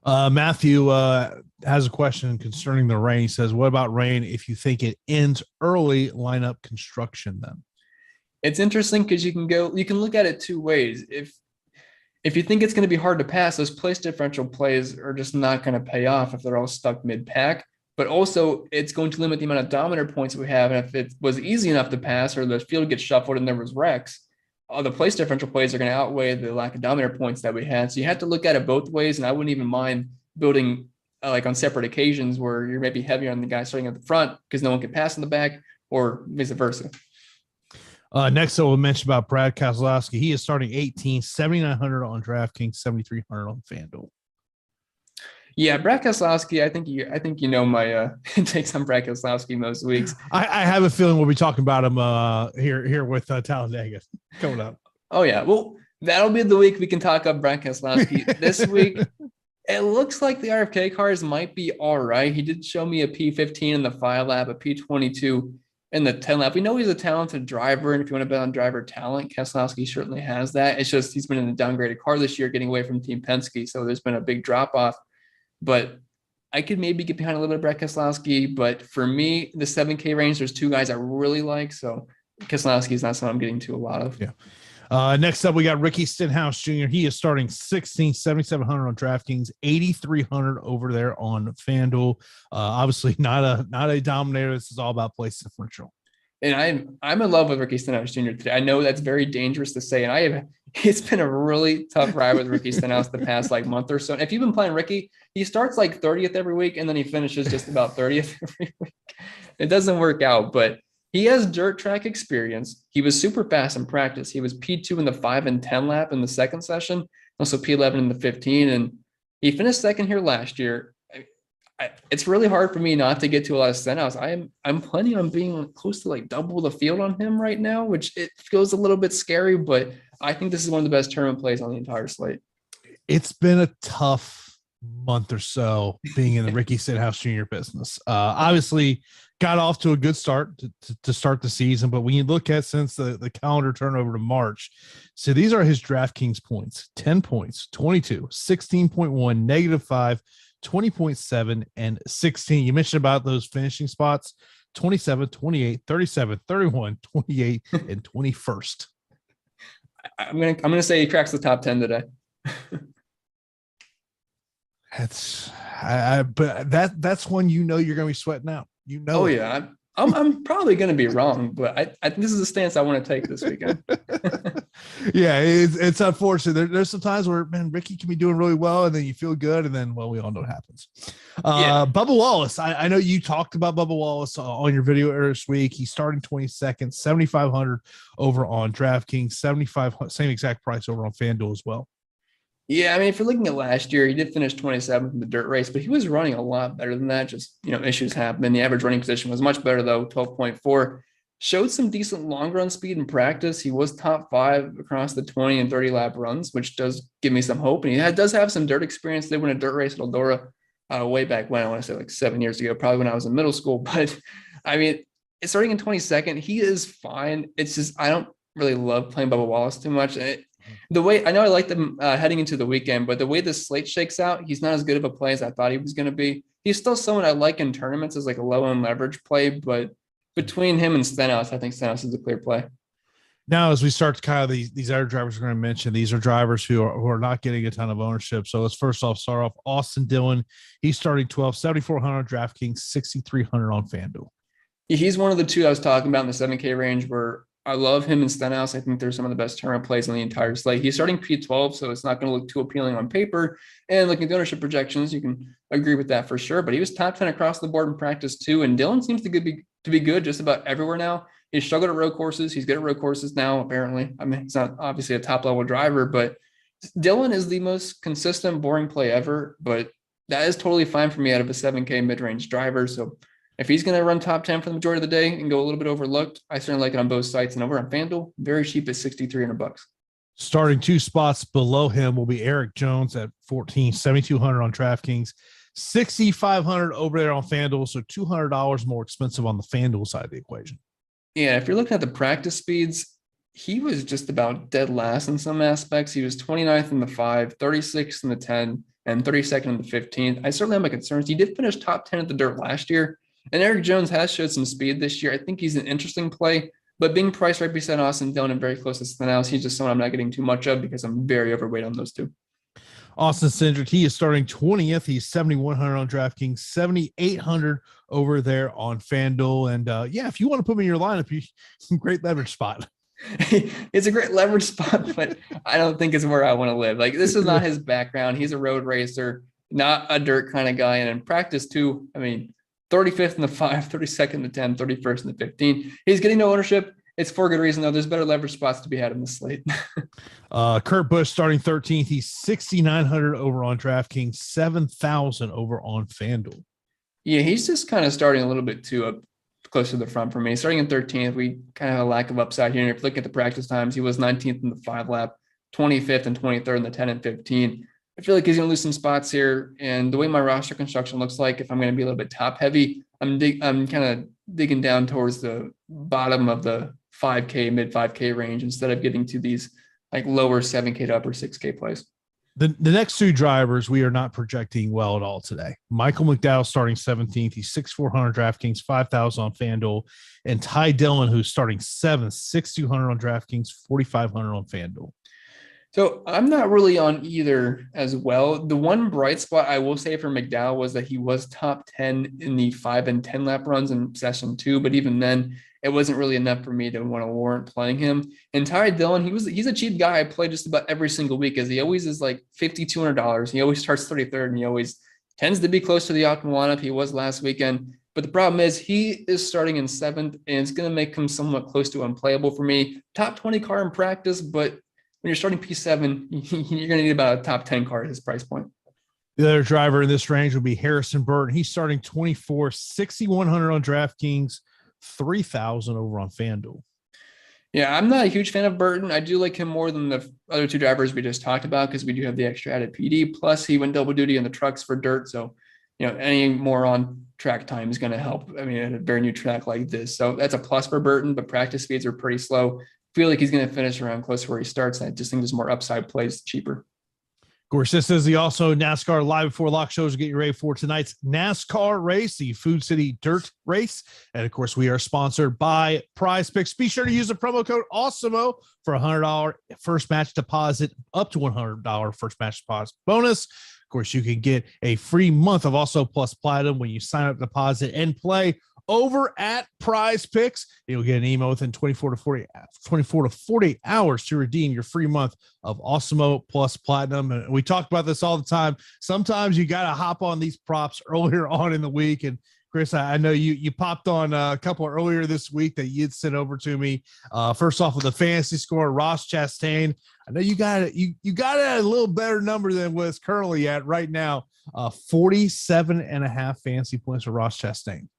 Matthew has a question concerning the rain. He says, what about rain if you think it ends early, lineup construction then? It's interesting because you can look at it two ways. If you think it's going to be hard to pass, those place differential plays are just not going to pay off if they're all stuck mid-pack. But also, it's going to limit the amount of Dominator points we have. And if it was easy enough to pass or the field gets shuffled and there was wrecks, the place differential plays are going to outweigh the lack of Dominator points that we had. So you have to look at it both ways. And I wouldn't even mind building like on separate occasions where you're maybe heavier on the guy starting at the front because no one can pass in the back, or vice versa. Next, I will mention about Brad Keselowski. He is starting 18, 7,900 on DraftKings, 7,300 on FanDuel. Yeah, Brad Keselowski. I think you know my takes on Brad Keselowski most weeks. I have a feeling we'll be talking about him here with Talladega coming up. Oh yeah, well that'll be the week we can talk up Brad Keselowski. This week, it looks like the RFK cars might be all right. He did show me a P15 in the 5 lap, a P22 in the 10 lap. We know he's a talented driver, and if you want to bet on driver talent, Keselowski certainly has that. It's just he's been in a downgraded car this year, getting away from Team Penske, so there's been a big drop off. But I could maybe get behind a little bit of Brett Keselowski, but for me, the 7K range, there's two guys I really like, so Keselowski is not someone I'm getting to a lot of. Yeah. Next up, we got Ricky Stenhouse Jr. He is starting 16, 7,700 on DraftKings, 8,300 over there on FanDuel. Obviously, not a dominator. This is all about place differential. And I'm in love with Ricky Stenhouse Jr. today. I know that's very dangerous to say, and it's been a really tough ride with Ricky Stenhouse the past month or so. And if you've been playing Ricky, he starts 30th every week, and then he finishes just about 30th every week. It doesn't work out, but he has dirt track experience. He was super fast in practice. He was P2 in the 5 and 10 lap in the second session, also P11 in the 15, and he finished second here last year. It's really hard for me not to get to a lot of Stenhouse. I'm planning on being close to double the field on him right now, which it feels a little bit scary, but I think this is one of the best tournament plays on the entire slate. It's been a tough month or so being in the Ricky Stenhouse Jr. business. Obviously, got off to a good start to start the season, but when you look at since the calendar turned over to March, so these are his DraftKings points: 10 points, 22, 16.1, -5, 20.7, and 16. You mentioned about those finishing spots: 27, 28, 37, 31, 28, and 21st. I'm gonna say he cracks the top 10 today. That's when you're gonna be sweating out. Oh yeah, I'm probably gonna be wrong, but I think this is a stance I want to take this weekend. Yeah, it's unfortunate. There's some times where Ricky can be doing really well, and then you feel good, and then we all know what happens. Yeah. Bubba Wallace. I know you talked about Bubba Wallace on your video earlier this week. He's starting 22nd, 7,500 over on DraftKings, 75, same exact price over on FanDuel as well. Yeah, I mean, if you're looking at last year, he did finish 27th in the dirt race, but he was running a lot better than that. Just, issues happen. The average running position was much better, though, 12.4. Showed some decent long run speed in practice. He was top 5 across the 20 and 30 lap runs, which does give me some hope. And he does have some dirt experience. They won a dirt race at Eldora way back when, I want to say 7 years ago, probably when I was in middle school. But, I mean, starting in 22nd, he is fine. It's just I don't really love playing Bubba Wallace too much. The way I know I like them heading into the weekend, but the way the slate shakes out, he's not as good of a play as I thought he was going to be. He's still someone I like in tournaments as a low end leverage play, but between him and Stenhouse, I think Stenhouse is a clear play. Now, as we start to these other drivers we're going to mention, these are drivers who are not getting a ton of ownership. So let's start off Austin Dillon. He's starting 12, 7,400 on DraftKings, 6,300 on FanDuel. He's one of the two I was talking about in the 7K range where I love him and Stenhouse. I think they're some of the best tournament plays on the entire slate. He's starting P12, so it's not going to look too appealing on paper. And looking at the ownership projections, you can agree with that for sure. But he was top 10 across the board in practice too. And Dylan seems to be good just about everywhere now. He struggled at road courses. He's good at road courses now, apparently. I mean, he's not obviously a top level driver, but Dylan is the most consistent, boring play ever. But that is totally fine for me out of a 7K mid-range driver. So if he's going to run top 10 for the majority of the day and go a little bit overlooked, I certainly like it on both sites. And over on FanDuel, very cheap at $6,300. Starting 2 spots below him will be Eric Jones at 14, 7,200 on DraftKings, 6,500 over there on FanDuel. So $200 more expensive on the FanDuel side of the equation. Yeah, if you're looking at the practice speeds, he was just about dead last in some aspects. He was 29th in the 5, 36th in the 10, and 32nd in the 15th. I certainly have my concerns. He did finish top 10 at the dirt last year. And Eric Jones has showed some speed this year. I think he's an interesting play, but being priced right beside Austin Dillon and very close to Stenhouse, he's just someone I'm not getting too much of because I'm very overweight on those two. Austin Cindric, he is starting 20th. He's 7,100 on DraftKings, 7,800 over there on FanDuel. And yeah, if you want to put me in your lineup, you great leverage spot. It's a great leverage spot, but I don't think it's where I want to live. Like, this is not his background. He's a road racer, not a dirt kind of guy. And in practice too, I mean, 35th in the 5, 32nd in the 10, 31st in the 15. He's getting no ownership. It's for good reason, though. There's better leverage spots to be had in the slate. Kurt Busch starting 13th. He's 6,900 over on DraftKings, 7,000 over on FanDuel. Yeah, he's just kind of starting a little bit too up close to the front for me. Starting in 13th, we kind of have a lack of upside here. And if you look at the practice times, he was 19th in the 5 lap, 25th and 23rd in the 10 and 15. I feel like he's going to lose some spots here. And the way my roster construction looks like, if I'm going to be a little bit top heavy, I'm kind of digging down towards the bottom of the 5K, mid 5K range instead of getting to these like lower 7K to upper 6K plays. The next 2 drivers we are not projecting well at all today. Michael McDowell starting 17th. He's 6,400 DraftKings, 5,000 on FanDuel. And Ty Dillon, who's starting 7th, 6,200 on DraftKings, 4,500 on FanDuel. So I'm not really on either as well. The one bright spot I will say for McDowell was that he was top 10 in the 5 and 10 lap runs in session 2, but even then it wasn't really enough for me to want to warrant playing him. And Ty Dillon, he's a cheap guy. I play just about every single week as he always is like $5,200. He always starts 33rd and he always tends to be close to the optimal lineup. He was last weekend. But the problem is he is starting in 7th and it's going to make him somewhat close to unplayable for me. Top 20 car in practice, but when you're starting P7, you're going to need about a top 10 car at his price point. The other driver in this range will be Harrison Burton. He's starting 24, 6,100 on DraftKings, 3,000 over on FanDuel. Yeah, I'm not a huge fan of Burton. I do like him more than the other 2 drivers we just talked about because we do have the extra added PD. Plus, he went double duty in the trucks for dirt. So, any more on track time is going to help. I mean, at a very new track like this. So that's a plus for Burton, but practice speeds are pretty slow. Feel like he's going to finish around close to where he starts. I just think there's more upside plays cheaper. Of course, this is the also NASCAR Live Before Lock shows to get you ready for tonight's NASCAR race, the Food City Dirt Race. And of course, we are sponsored by PrizePicks. Be sure to use the promo code Awesemo for $100 first match deposit, up to $100 first match deposit bonus. Of course, you can get a free month of Also Plus Platinum when you sign up, deposit, and play over at PrizePicks. You'll get an email within 24 to 48 hours to redeem your free month of Awesemo Plus Platinum. And we talk about this all the time. Sometimes you got to hop on these props earlier on in the week. And Chris, I know you popped on a couple earlier this week that you'd sent over to me. First off with the fantasy score, Ross Chastain. I know you got a little better number than what it's currently at right now. 47.5 fantasy points for Ross Chastain.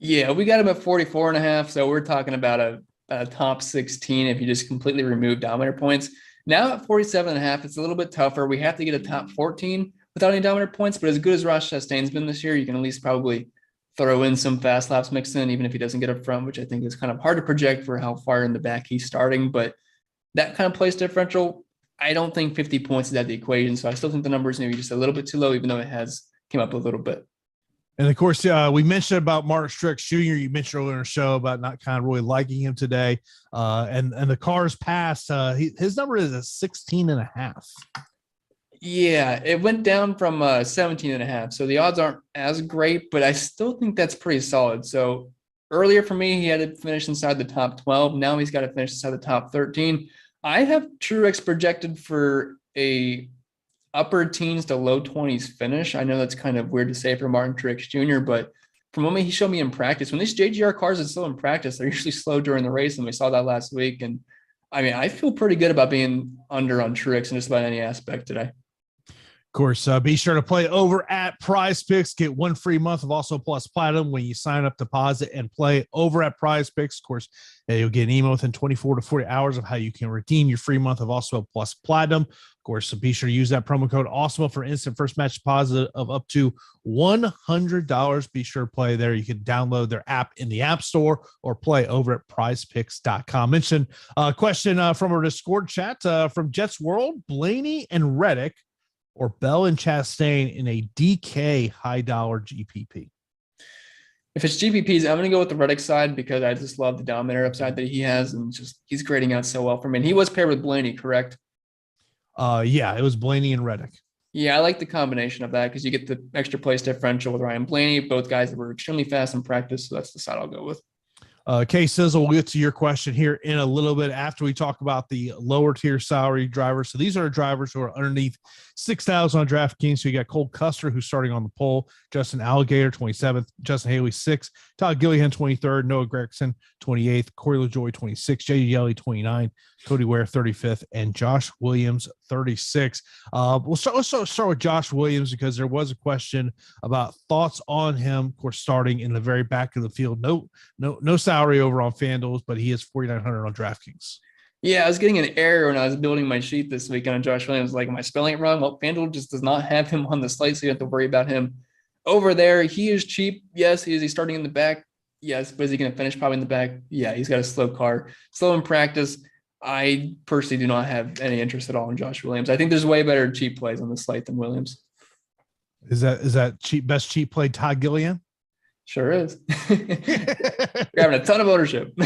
Yeah, we got him at 44.5. So we're talking about a top 16 if you just completely remove Dominator points. Now at 47.5, it's a little bit tougher. We have to get a top 14 without any Dominator points, but as good as Ross Chastain's been this year, you can at least probably throw in some fast laps mixed in, even if he doesn't get up front, which I think is kind of hard to project for how far in the back he's starting. But that kind of place differential, I don't think 50 points is at the equation. So I still think the number is maybe just a little bit too low, even though it has came up a little bit. And of course, we mentioned about Truex Jr. You mentioned earlier in the show about not kind of really liking him today. And the cars passed. His number is a 16.5. Yeah, it went down from 17.5. So the odds aren't as great, but I still think that's pretty solid. So Earlier for me, he had to finish inside the top 12. Now he's got to finish inside the top 13. I have Truex projected for a upper teens to low 20s finish. I know that's kind of weird to say for Martin Truex Jr., but from what he showed me in practice, when these JGR cars are slow in practice, they're usually slow during the race, and we saw that last week. And I mean, I feel pretty good about being under on Truex in just about any aspect today. Of course, be sure to play over at PrizePicks. Get 1 free month of Also Plus Platinum when you sign up, deposit, and play over at PrizePicks. Of course, you'll get an email within 24 to 40 hours of how you can redeem your free month of Also Plus Platinum. Of course, so be sure to use that promo code Awesemo for instant first match deposit of up to $100. Be sure to play there. You can download their app in the App Store or play over at PrizePicks.com. Mention a question from our Discord chat from Jets World, Blaney and Reddick, or Bell and Chastain in a DK high dollar GPP. If it's GPPs, I'm going to go with the Reddick side because I just love the Dominator upside that he has, and just he's grading out so well for me. And he was paired with Blaney, correct? Yeah, it was Blaney and Reddick. Yeah, I like the combination of that because you get the extra place differential with Ryan Blaney. Both guys that were extremely fast in practice, so that's the side I'll go with. Sizzle, we'll get to your question here in a little bit after we talk about the lower tier salary drivers. So these are drivers who are underneath 6,000 on DraftKings. So you got Cole Custer, who's starting on the pole, Justin Alligator, 27th, Justin Haley, 6th, Todd Gillihan, 23rd, Noah Gregson, 28th, Corey LaJoy, 26th, J.D. Yelly, 29th, Cody Ware, 35th, and Josh Williams, 36th. Let's start with Josh Williams because there was a question about thoughts on him. Of course, starting in the very back of the field. No salary over on FanDuel, but he is 4,900 on DraftKings. Yeah, I was getting an error when I was building my sheet this week on Josh Williams. Like, am I spelling it wrong? Well, FanDuel just does not have him on the slate, so you don't have to worry about him over there. He is cheap. Yes. Is he starting in the back? Yes. But is he going to finish probably in the back? Yeah, he's got a slow car, slow in practice. I personally do not have any interest at all in Josh Williams. I think there's way better cheap plays on the slate than Williams. Is that best cheap play Todd Gillihan? Sure is. You're having a ton of ownership.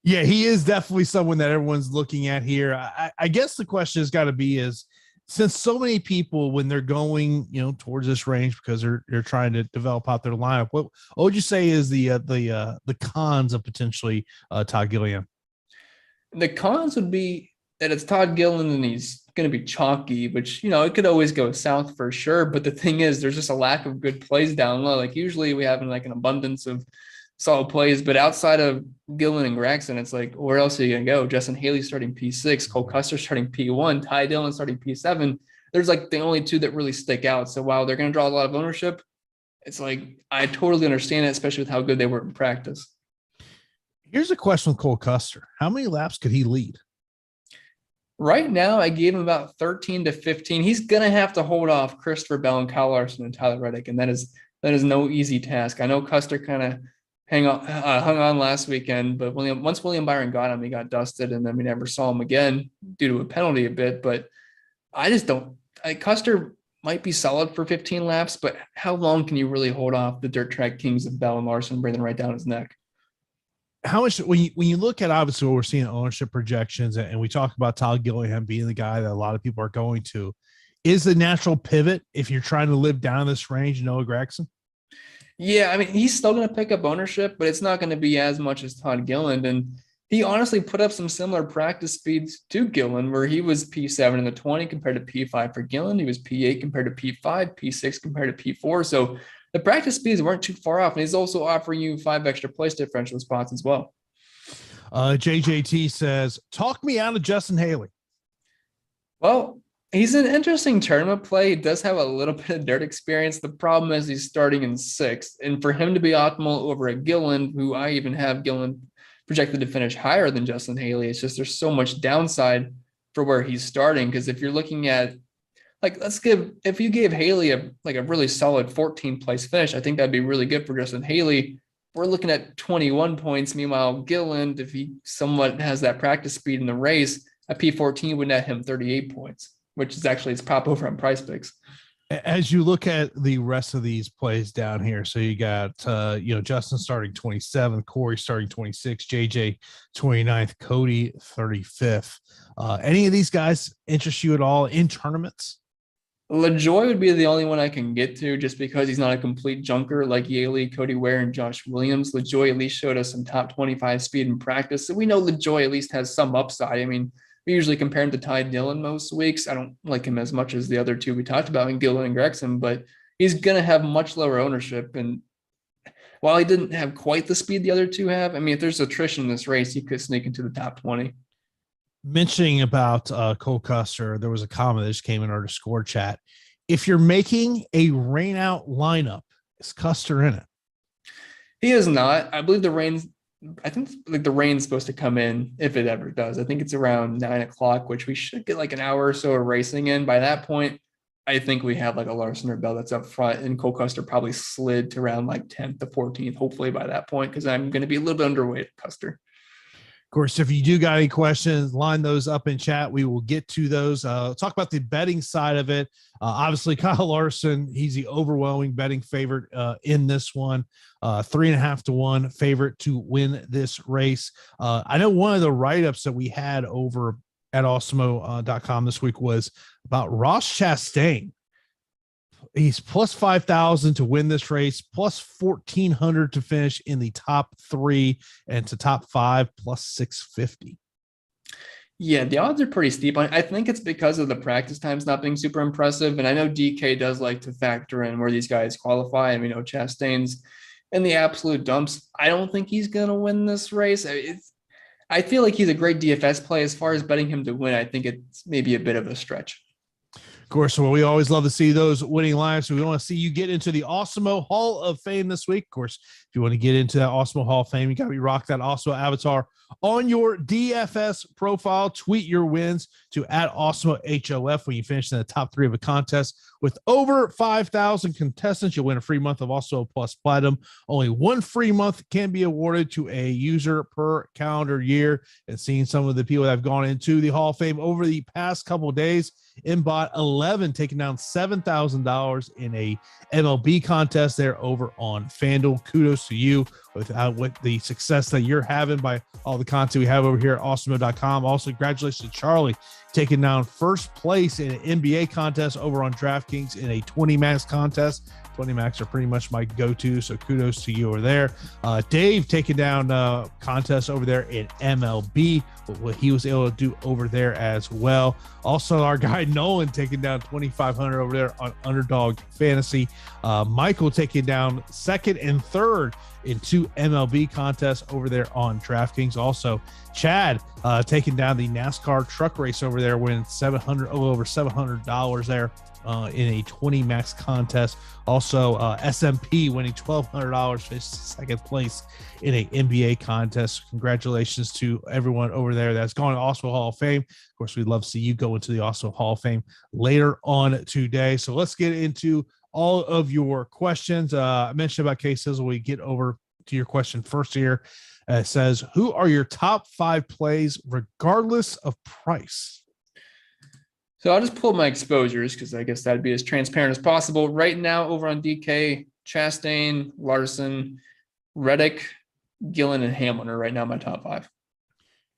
Yeah, he is definitely someone that everyone's looking at here. I guess the question has got to be is, since so many people, when they're going, towards this range because they're trying to develop out their lineup, what would you say is the cons of potentially Todd Gillihan? The cons would be that it's Todd Gillihan and he's going to be chalky, which, it could always go south for sure. But the thing is, there's just a lack of good plays down low. Like, usually we have like an abundance of solid plays, but outside of Gillihan and Gregson, it's like, where else are you going to go? Justin Haley starting P6, Cole Custer starting P1, Ty Dillon starting P7. There's like the only two that really stick out. So while they're going to draw a lot of ownership, it's like, I totally understand it, especially with how good they were in practice. Here's a question with Cole Custer. How many laps could he lead? Right now, I gave him about 13 to 15. He's going to have to hold off Christopher Bell and Kyle Larson and Tyler Reddick, and that is no easy task. I know Custer kind of hung on last weekend, but once William Byron got him, he got dusted, and then we never saw him again due to a penalty a bit. But I just don't. Custer might be solid for 15 laps, but how long can you really hold off the dirt track kings of Bell and Larson, breathing right down his neck? How much when you look at obviously what we're seeing ownership projections, and we talk about Todd Gillihan being the guy that a lot of people are going to, is the natural pivot if you're trying to live down this range, Noah Gregson? Yeah, I mean, he's still going to pick up ownership, but it's not going to be as much as Todd Gillihan. And he honestly put up some similar practice speeds to Gillihan, where he was P7 in the 20 compared to P5 for Gillihan. He was P8 compared to P5, P6 compared to P4. So the practice speeds weren't too far off. And he's also offering you 5 extra place differential spots as well. JJT says, talk me out of Justin Haley. Well, he's an interesting tournament play. He does have a little bit of dirt experience. The problem is he's starting in 6th. And for him to be optimal over a Gillihan, who I even have Gillihan projected to finish higher than Justin Haley, it's just there's so much downside for where he's starting. Because if you're looking at, like, if you gave Haley a really solid 14th place finish, I think that'd be really good for Justin Haley. We're looking at 21 points. Meanwhile, Gillihan, if he somewhat has that practice speed in the race, a P14 would net him 38 points, which is actually his prop over on PrizePicks. As you look at the rest of these plays down here, so you got, Justin starting 27th, Corey starting 26th, JJ 29th, Cody 35th. Any of these guys interest you at all in tournaments? LaJoy would be the only one I can get to just because he's not a complete junker like Yaley, Cody Ware, and Josh Williams. LaJoy at least showed us some top 25 speed in practice. So we know LaJoy at least has some upside. I mean, we usually compare him to Ty Dillon most weeks. I don't like him as much as the other two we talked about in Gillen and Gregson, but he's going to have much lower ownership. And while he didn't have quite the speed the other two have, I mean, if there's attrition in this race, he could sneak into the top 20. Mentioning about Cole Custer, there was a comment that just came in our Discord chat. If you're making a rain out lineup, is Custer in it? He is not. I believe the rain's supposed to come in if it ever does. I think it's around 9:00, which we should get like an hour or so of racing in. By that point, I think we have like a Larson or Bell that's up front, and Cole Custer probably slid to around like 10th to 14th, hopefully by that point, because I'm going to be a little bit underweight at Custer. Of course, if you do got any questions, line those up in chat. We will get to those. Talk about the betting side of it. Obviously, Kyle Larson, he's the overwhelming betting favorite in this one. 3.5 to 1 favorite to win this race. I know one of the write-ups that we had over at Awesemo.com this week was about Ross Chastain. He's plus 5,000 to win this race, plus 1,400 to finish in the top 3, and to top 5 plus 650. Yeah, the odds are pretty steep. I think it's because of the practice times not being super impressive. And I know DK does like to factor in where these guys qualify. And we know Chastain's in the absolute dumps. I don't think he's going to win this race. I feel like he's a great DFS play. As far as betting him to win, I think it's maybe a bit of a stretch. Of course, well, we always love to see those winning lines. So we want to see you get into the Awesemo Hall of Fame this week. Of course, if you want to get into that Awesemo Hall of Fame, you got to be rock that Awesemo avatar on your DFS profile. Tweet your wins to @AwesemoHOF when you finish in the top 3 of a contest. With over 5,000 contestants, you'll win a free month of Awesemo Plus Platinum. Only one free month can be awarded to a user per calendar year. And seeing some of the people that have gone into the Hall of Fame over the past couple of days, Mbot 11 taking down $7,000 in a MLB contest there over on FanDuel. Kudos to you with the success that you're having by all the content we have over here at Awesemo.com. Also, congratulations to Charlie taking down first place in an NBA contest over on DraftKings in a 20 max contest. 20 max are pretty much my go-to, so kudos to you over there. Dave taking down contests over there in MLB, what he was able to do over there as well. Also, our guy Nolan taking down 2,500 over there on Underdog Fantasy. Michael taking down second and third in 2 MLB contests over there on DraftKings. Also, Chad taking down the NASCAR truck race over there, winning over $700 there in a 20 max contest. Also, SMP winning $1,200, finished second place in a NBA contest. Congratulations to everyone over there that's gone to Awesemo Hall of Fame. Of course, we'd love to see you go into the Awesemo Hall of Fame later on today. So let's get into all of your questions. I mentioned about Case Sizzle. We get over to your question first here. It says, who are your top 5 plays regardless of price? So I'll just pull my exposures because I guess that'd be as transparent as possible. Right now over on DK, Chastain, Larson, Reddick, Gillen, and Hamlin are right now my top 5.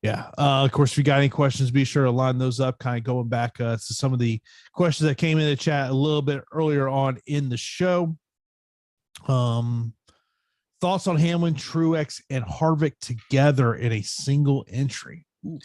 Yeah. Of course, if you got any questions, be sure to line those up. Kind of going back to some of the questions that came in the chat a little bit earlier on in the show. Thoughts on Hamlin, Truex, and Harvick together in a single entry? Ooh.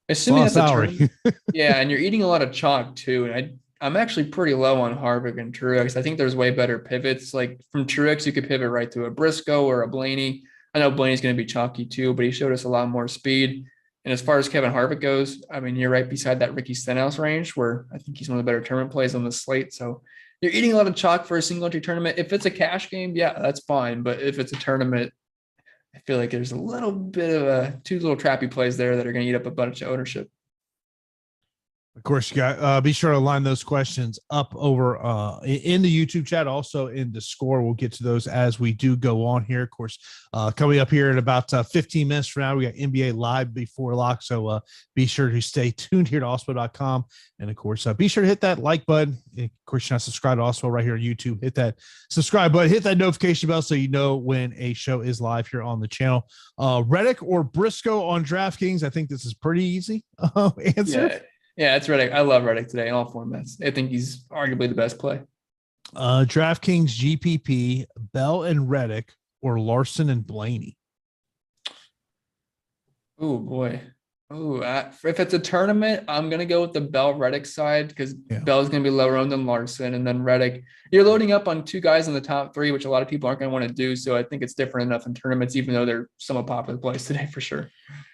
Assuming that's a yeah, and you're eating a lot of chalk too. And I'm actually pretty low on Harvick and Truex. I think there's way better pivots. Like from Truex, you could pivot right to a Briscoe or a Blaney. I know Blaney's going to be chalky too, but he showed us a lot more speed. And as far as Kevin Harvick goes, I mean, you're right beside that Ricky Stenhouse range where I think he's one of the better tournament plays on the slate. So you're eating a lot of chalk for a single entry tournament. If it's a cash game, yeah, that's fine. But if it's a tournament, I feel like there's a little bit of 2 little trappy plays there that are going to eat up a bunch of ownership. Of course, you got be sure to line those questions up over in the YouTube chat, also in Discord. We'll get to those as we do go on here. Of course, coming up here in about 15 minutes from now, we got NBA Live before lock. So be sure to stay tuned here to Awesemo.com. And of course, be sure to hit that like button. And of course, you're not subscribed to Awesemo right here on YouTube. Hit that subscribe button, hit that notification bell so you know when a show is live here on the channel. Reddick or Briscoe on DraftKings? I think this is pretty easy answer. Yeah. Yeah, it's Reddick. I love Reddick today in all formats. I think he's arguably the best play. DraftKings GPP, Bell and Reddick, or Larson and Blaney. Oh boy. Oh, if it's a tournament, I'm gonna go with the Bell Reddick side because Bell's gonna be lower owned than Larson, and then Reddick. You're loading up on two guys in the top three, which a lot of people aren't gonna want to do. So I think it's different enough in tournaments, even though they're somewhat popular plays today for sure.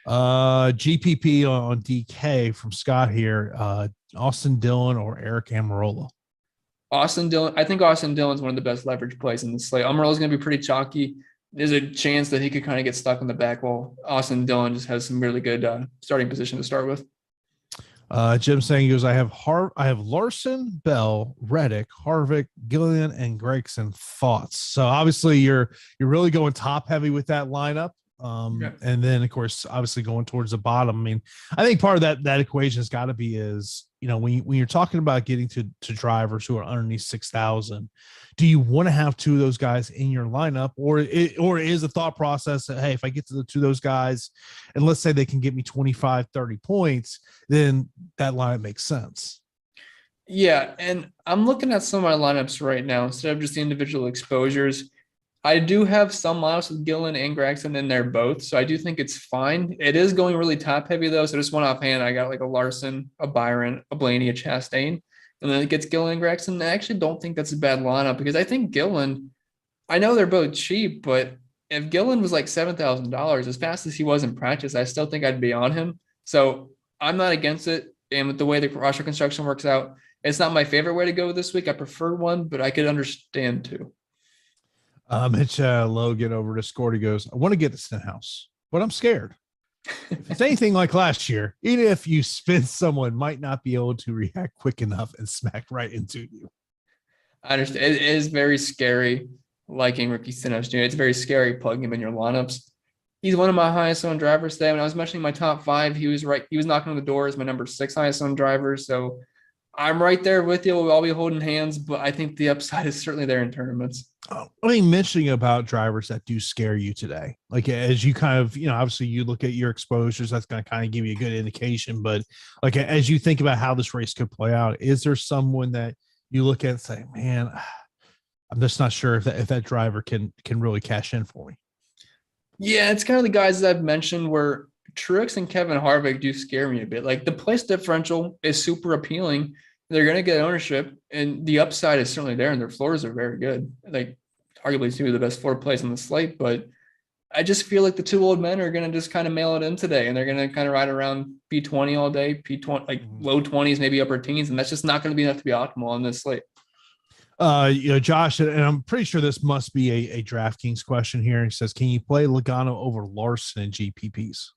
GPP on DK from Scott here. Austin Dillon or Eric Amarola. Austin Dillon. I think Austin Dillon's one of the best leverage plays in the slate. Amarola's gonna be pretty chalky. There's a chance that he could kind of get stuck in the back wall. Austin Dillon just has some really good starting position to start with. Jim saying, he goes, I have Larson, Bell, Reddick, Harvick, Gillian, and Gregson. Thoughts? So obviously you're really going top heavy with that lineup. And then of course, obviously going towards the bottom. I mean, I think part of that equation has got to be is, when you're talking about getting to drivers who are underneath 6,000, do you want to have two of those guys in your lineup, or is the thought process that, hey, if I get to those guys and let's say they can get me 25, 30 points, then that lineup makes sense. Yeah. And I'm looking at some of my lineups right now, instead of just the individual exposures. I do have some lineups with Gillen and Gregson in there both. So I do think it's fine. It is going really top heavy though. So just one offhand, I got like a Larson, a Byron, a Blaney, a Chastain, and then it gets Gillen and Gregson. I actually don't think that's a bad lineup because I think Gillen, I know they're both cheap, but if Gillen was like $7,000 as fast as he was in practice, I still think I'd be on him. So I'm not against it. And with the way the roster construction works out, it's not my favorite way to go this week. I prefer one, but I could understand two. Mitch Logan over to Score. He goes, I want to get the Stenhouse, but I'm scared. If it's anything like last year, even if you spin, someone might not be able to react quick enough and smack right into you. I understand. It is very scary liking Ricky Stenhouse Jr. It's very scary plugging him in your lineups. He's one of my highest owned drivers today. When I was mentioning my top five, he was right. He was knocking on the door as my number 6 highest owned driver. So I'm right there with you. We'll all be holding hands, but I think the upside is certainly there in tournaments. I mean, mentioning about drivers that do scare you today, like as you kind of, obviously you look at your exposures, that's going to kind of give you a good indication. But like as you think about how this race could play out, is there someone that you look at and say, man, I'm just not sure if that driver can really cash in for me? Yeah, it's kind of the guys that I've mentioned where Truex and Kevin Harvick do scare me a bit. Like the place differential is super appealing. They're going to get ownership, and the upside is certainly there, and their floors are very good. Like arguably two of the best floor plays on the slate, but I just feel like the two old men are going to just kind of mail it in today, and they're going to kind of ride around P20 all day, P20, like low 20s, maybe upper teens, and that's just not going to be enough to be optimal on this slate. Josh, and I'm pretty sure this must be a DraftKings question here. He says, can you play Logano over Larson in GPPs?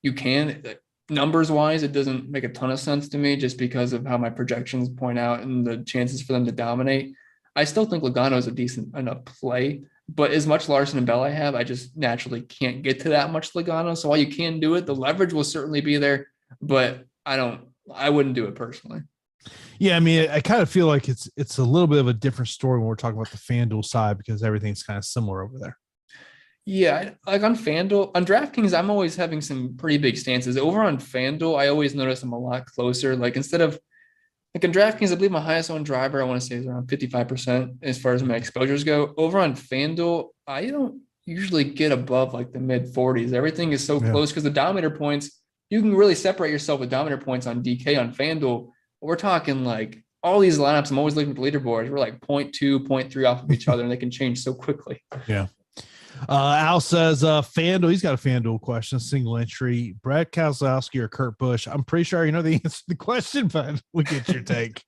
You can. Numbers wise, it doesn't make a ton of sense to me just because of how my projections point out and the chances for them to dominate. I still think Logano is a decent enough play, but as much Larson and Bell I have, I just naturally can't get to that much Logano. So while you can do it, the leverage will certainly be there, but I wouldn't do it personally. Yeah, I mean, I kind of feel like it's a little bit of a different story when we're talking about the FanDuel side because everything's kind of similar over there. Yeah, like on FanDuel, on DraftKings, I'm always having some pretty big stances. Over on FanDuel, I always notice I'm a lot closer. Like instead of like in DraftKings, I believe my highest owned driver, I want to say is around 55% as far as my exposures go. Over on FanDuel, I don't usually get above like the mid 40s. Everything is so close because the Dominator points, you can really separate yourself with Dominator points on DK on FanDuel. We're talking like all these lineups. I'm always looking at the leaderboards. We're like 0.2, 0.3 off of each other, and they can change so quickly. Yeah. Al says FanDuel, he's got a FanDuel question, single entry, Brad Keselowski or Kurt Busch. I'm pretty sure you know the answer to the question, but we'll get your take.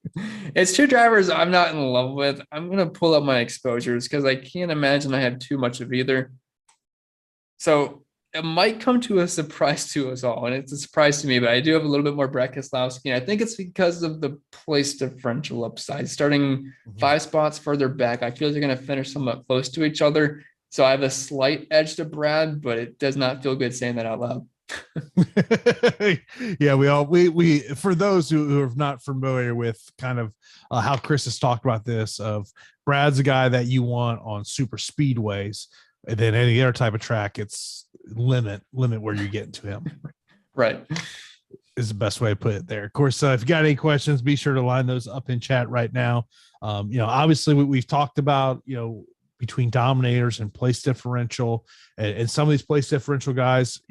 It's two drivers I'm not in love with. I'm going to pull up my exposures because I can't imagine I have too much of either. So it might come to a surprise to us all, and it's a surprise to me, but I do have a little bit more Brad Keselowski, and I think it's because of the place differential upside. Starting 5 spots further back, I feel like they're going to finish somewhat close to each other. So I have a slight edge to Brad, but it does not feel good saying that out loud. Yeah, we for those who are not familiar with kind of how Chris has talked about this, of Brad's a guy that you want on super speedways, and then any other type of track, it's limit where you're getting to him. Right. is the best way to put it there. Of course, if you got any questions, be sure to line those up in chat right now. Obviously we've talked about, between dominators and place differential and some of these place differential guys,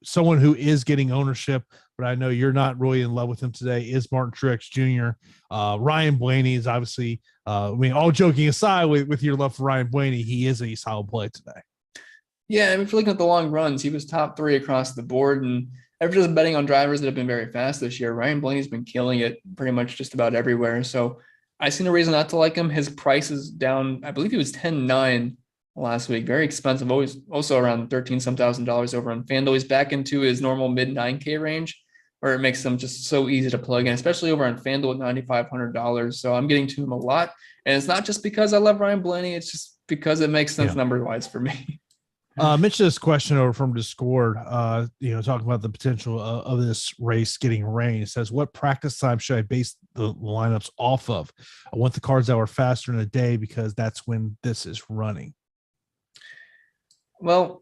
someone who is getting ownership, but I know you're not really in love with him today, is Martin Truex Jr. Ryan Blaney is obviously, all joking aside with your love for Ryan Blaney, he is a solid play today. Yeah, if you're looking at the long runs, he was top 3 across the board. And after just betting on drivers that have been very fast this year, Ryan Blaney's been killing it pretty much just about everywhere. So I see no reason not to like him. His price is down. I believe he was 10.9 last week. Very expensive. Always also around $13,000 over on FanDuel. He's back into his normal mid 9K range, where it makes him just so easy to plug in, especially over on FanDuel at $9,500. So I'm getting to him a lot. And it's not just because I love Ryan Blaney. It's just because it makes sense number wise for me. Mention this question over from Discord, talking about the potential of this race getting rain. It says, what practice time should I base the lineups off of? I want the cars that were faster in the day because that's when this is running. Well,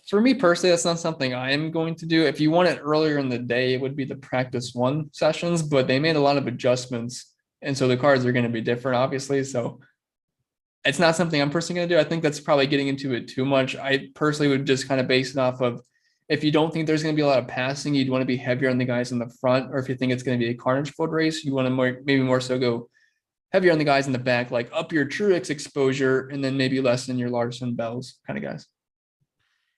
for me personally, that's not something I am going to do. If you want it earlier in the day, it would be the practice 1 sessions, but they made a lot of adjustments. And so the cars are going to be different, obviously. So it's not something I'm personally going to do. I think that's probably getting into it too much. I personally would just kind of base it off of, if you don't think there's going to be a lot of passing, you'd want to be heavier on the guys in the front. Or if you think it's going to be a carnage field race, you want to maybe more so go heavier on the guys in the back, like up your Truex exposure and then maybe lessen your Larson, Bells kind of guys.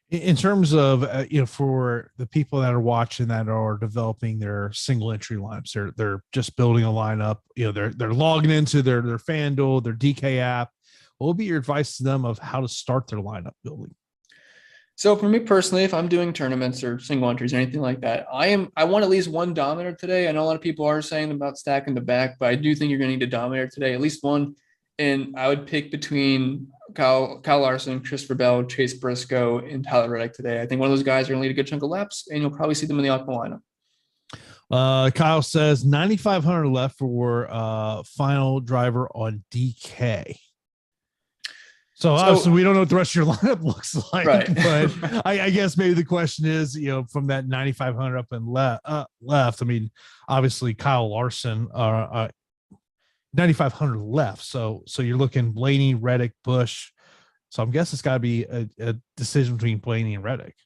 In terms of, for the people that are watching that are developing their single entry lineups, they're just building a lineup, they're logging into their FanDuel, their DK app. What would be your advice to them of how to start their lineup building? So for me personally, if I'm doing tournaments or single entries or anything like that, I want at least one Dominator today. I know a lot of people are saying about stacking the back, but I do think you're going to need a Dominator today, at least one. And I would pick between Kyle Larson, Christopher Bell, Chase Briscoe, and Tyler Reddick today. I think one of those guys are going to lead a good chunk of laps, and you'll probably see them in the optimal lineup. Kyle says 9,500 left for final driver on DK. So obviously we don't know what the rest of your lineup looks like, right. But I guess maybe the question is, from that 9,500 up and left, I mean, obviously Kyle Larson, 9,500 left. So you're looking Blaney, Reddick, Busch. So I'm guessing it's got to be a decision between Blaney and Reddick.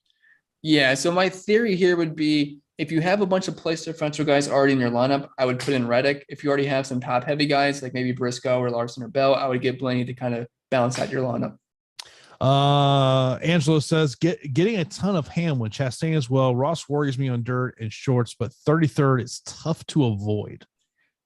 Yeah. So my theory here would be, if you have a bunch of place differential guys already in your lineup, I would put in Reddick. If you already have some top heavy guys, like maybe Briscoe or Larson or Bell, I would get Blaney to kind of balance out your lineup. Angelo says getting a ton of Hamlin, Chastain as well. Ross worries me on dirt and shorts, but 33rd is tough to avoid.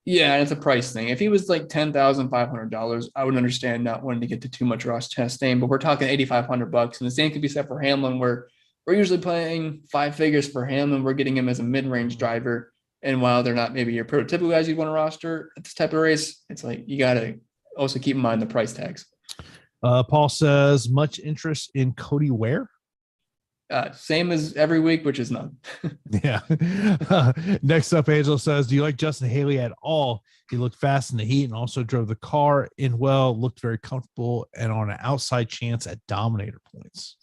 Yeah, and it's a price thing. If he was like $10,500, I would understand not wanting to get to too much Ross Chastain, but we're talking $8,500, and the same could be said for Hamlin, where we're usually playing 5 figures for Hamlin. We're getting him as a mid-range driver, and while they're not maybe your prototypical guys you want to roster at this type of race, it's like you got to also keep in mind the price tags. Paul says, much interest in Cody Ware? Same as every week, which is none. Yeah. Next up, Angel says, do you like Justin Haley at all? He looked fast in the heat and also drove the car in well, looked very comfortable and on an outside chance at Dominator points.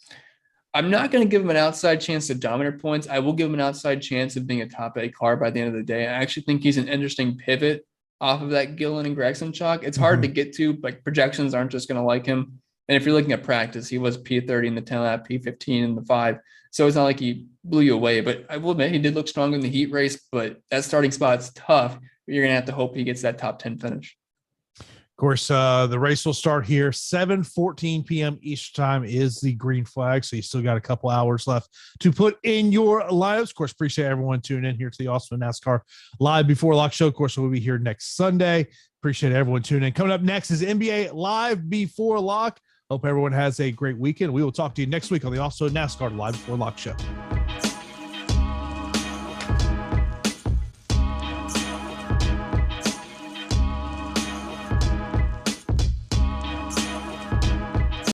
I'm not going to give him an outside chance at Dominator points. I will give him an outside chance of being a top 8 car by the end of the day. I actually think he's an interesting pivot off of that Gillen and Gregson chalk. It's hard to get to, but projections aren't just going to like him. And if you're looking at practice, he was P30 in the 10 lap, P15 in the 5. So it's not like he blew you away, but I will admit he did look strong in the heat race, but that starting spot's tough. You're going to have to hope he gets that top 10 finish. Of course, the race will start here. 7:14 p.m. Eastern time is the green flag. So you still got a couple hours left to put in your lives. Of course, appreciate everyone tuning in here to the Awesemo NASCAR Live Before Lock show. Of course, we'll be here next Sunday. Appreciate everyone tuning in. Coming up next is NBA Live Before Lock. Hope everyone has a great weekend. We will talk to you next week on the Awesemo NASCAR Live Before Lock show.